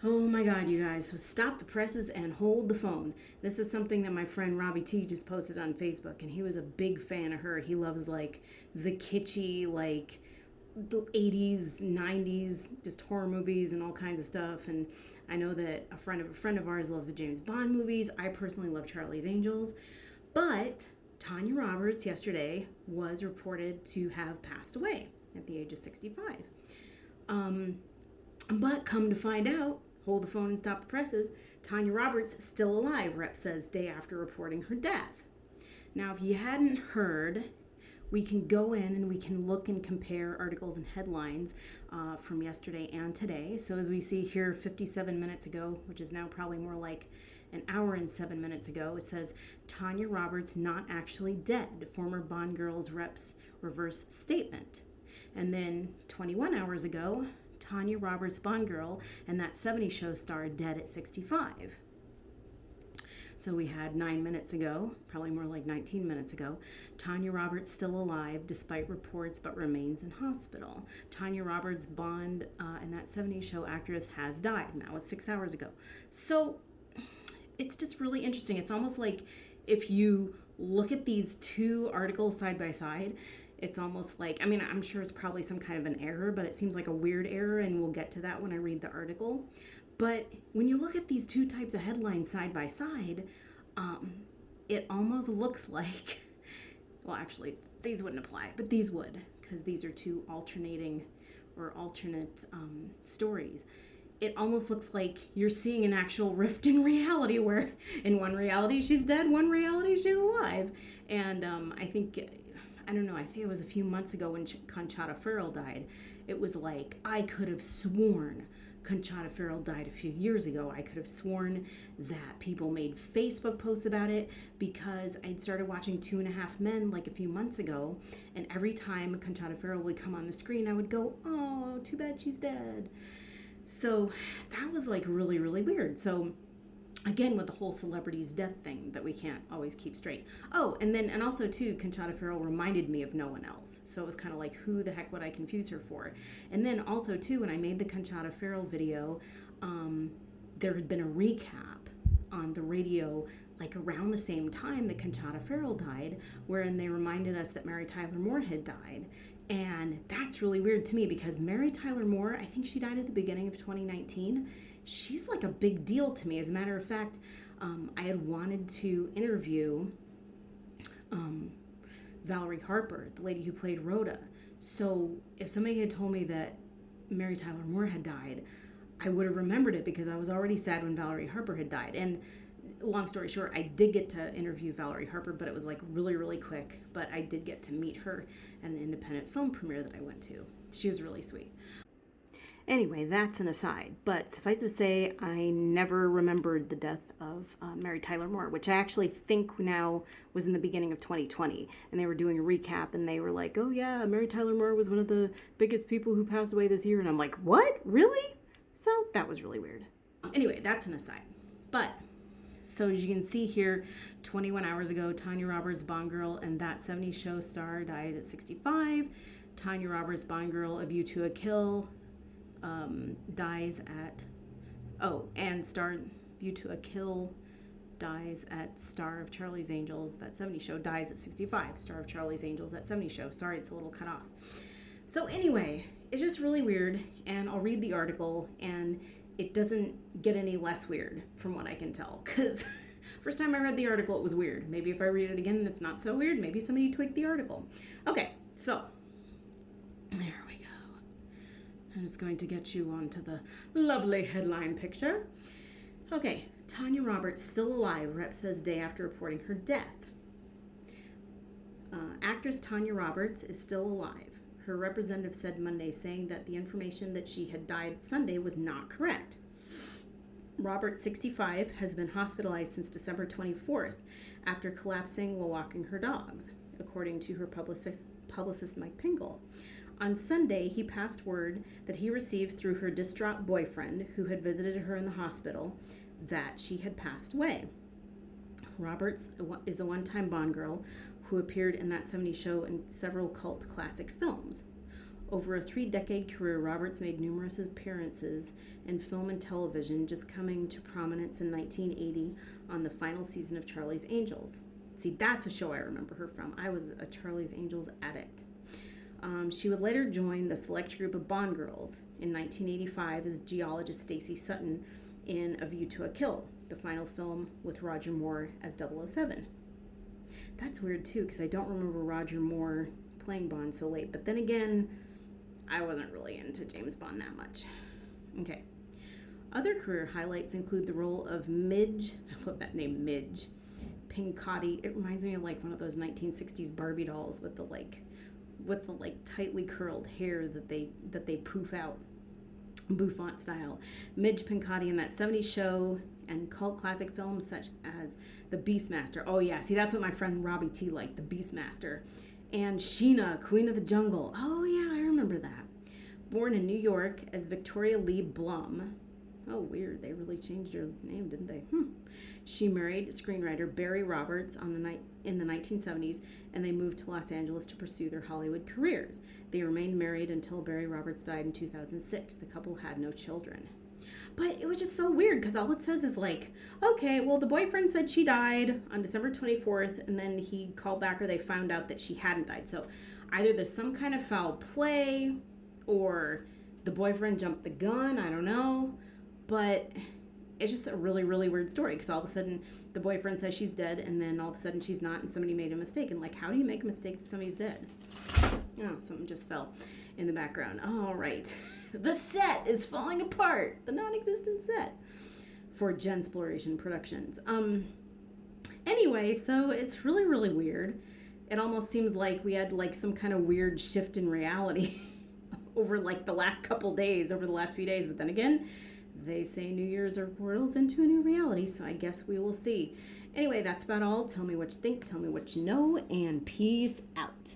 Oh my God, you guys. So stop the presses and hold the phone. This is something that my friend Robbie T just posted on Facebook, and he was a big fan of her. He loves like the kitschy, like the 80s, 90s, just horror movies and all kinds of stuff. And I know that a friend of ours loves the James Bond movies. I personally love Charlie's Angels. But Tanya Roberts yesterday was reported to have passed away at the age of 65. But come to find out, hold the phone and stop the presses, Tanya Roberts still alive, Rep says day after reporting her death. Now, if you hadn't heard, we can go in and we can look and compare articles and headlines from yesterday and today. So as we see here 57 minutes ago, which is now probably more like an hour and 7 minutes ago, it says, Tanya Roberts not actually dead, former Bond Girls Rep's reverse statement. And then 21 hours ago, Tanya Roberts, Bond Girl, and That 70s Show star dead at 65. So we had 9 minutes ago, probably more like 19 minutes ago, Tanya Roberts still alive despite reports but remains in hospital. Tanya Roberts, Bond, and That 70s Show actress has died, and that was 6 hours ago. So it's just really interesting. It's almost like if you look at these two articles side by side, it's almost like, I mean, I'm sure it's probably some kind of an error, but it seems like a weird error, and we'll get to that when I read the article. But when you look at these two types of headlines side by side, it almost looks like, well, actually, these wouldn't apply, but these would, because these are two alternate stories. It almost looks like you're seeing an actual rift in reality where in one reality she's dead, one reality she's alive. And I don't know, I think it was a few months ago when Conchata Ferrell died. It was like, I could have sworn Conchata Ferrell died a few years ago. I could have sworn that people made Facebook posts about it because I'd started watching 2.5 Men like a few months ago, and every time Conchata Ferrell would come on the screen, I would go, oh, too bad she's dead. So that was like really, really weird. So again, with the whole celebrities death thing that we can't always keep straight. Oh, and also too, Conchata Ferrell reminded me of no one else. So it was kind of like, who the heck would I confuse her for? And then also too, when I made the Conchata Ferrell video, there had been a recap on the radio like around the same time that Conchata Ferrell died, wherein they reminded us that Mary Tyler Moore had died. And that's really weird to me because Mary Tyler Moore, I think she died at the beginning of 2019. She's like a big deal to me. As a matter of fact, I had wanted to interview Valerie Harper, the lady who played Rhoda. So if somebody had told me that Mary Tyler Moore had died, I would have remembered it because I was already sad when Valerie Harper had died. And long story short, I did get to interview Valerie Harper, but it was like really, really quick. But I did get to meet her at an independent film premiere that I went to. She was really sweet. Anyway, that's an aside, but suffice to say, I never remembered the death of Mary Tyler Moore, which I actually think now was in the beginning of 2020, and they were doing a recap, and they were like, oh yeah, Mary Tyler Moore was one of the biggest people who passed away this year, and I'm like, what? Really? So that was really weird. Anyway, that's an aside. But, so as you can see here, 21 hours ago, Tanya Roberts, Bond Girl, and That 70s Show star died at 65. Tanya Roberts, Bond Girl, A View to a Kill, dies at, and star View to a Kill dies at star of Charlie's Angels, That 70s Show dies at 65, star of Charlie's Angels, That 70s Show. Sorry, it's a little cut off. So anyway, it's just really weird, and I'll read the article, and it doesn't get any less weird from what I can tell, because first time I read the article, it was weird. Maybe if I read it again, it's not so weird. Maybe somebody tweaked the article. Okay, so there we go. I'm just going to get you onto the lovely headline picture. Okay, Tanya Roberts still alive, Rep says day after reporting her death. Actress Tanya Roberts is still alive. Her representative said Monday, saying that the information that she had died Sunday was not correct. Roberts, 65, has been hospitalized since December 24th after collapsing while walking her dogs, according to her publicist Mike Pingle. On Sunday, he passed word that he received through her distraught boyfriend, who had visited her in the hospital, that she had passed away. Roberts is a one-time Bond girl who appeared in That 70s Show and several cult classic films. Over a 3-decade career, Roberts made numerous appearances in film and television, just coming to prominence in 1980 on the final season of Charlie's Angels. See, that's a show I remember her from. I was a Charlie's Angels addict. She would later join the select group of Bond girls in 1985 as geologist Stacy Sutton in A View to a Kill, the final film with Roger Moore as 007. That's weird too, because I don't remember Roger Moore playing Bond so late. But then again, I wasn't really into James Bond that much. Okay. Other career highlights include the role of Midge. I love that name, Midge Pincotti. It reminds me of like one of those 1960s Barbie dolls with the tightly curled hair that they poof out, bouffant style. Midge Pincotti in that 70s show and cult classic films such as The Beastmaster. Oh yeah, see, that's what my friend Robbie T liked, The Beastmaster. And Sheena, Queen of the Jungle. Oh yeah, I remember that. Born in New York as Victoria Lee Blum. Oh, weird. They really changed her name, didn't they? She married screenwriter Barry Roberts in the 1970s, and they moved to Los Angeles to pursue their Hollywood careers. They remained married until Barry Roberts died in 2006. The couple had no children. But it was just so weird, because all it says is like, okay, well, the boyfriend said she died on December 24th, and then he called back, or they found out that she hadn't died. So either there's some kind of foul play, or the boyfriend jumped the gun, I don't know. But it's just a really, really weird story, because all of a sudden the boyfriend says she's dead, and then all of a sudden she's not, and somebody made a mistake. And like, how do you make a mistake that somebody's dead? Oh, something just fell in the background. All right. The set is falling apart. The non-existent set for Gensploration Productions. Anyway, so it's really, really weird. It almost seems like we had like some kind of weird shift in reality over like the last couple days, over the last few days. But then again, they say New Year's are portals into a new reality, so I guess we will see. Anyway, that's about all. Tell me what you think, tell me what you know, and peace out.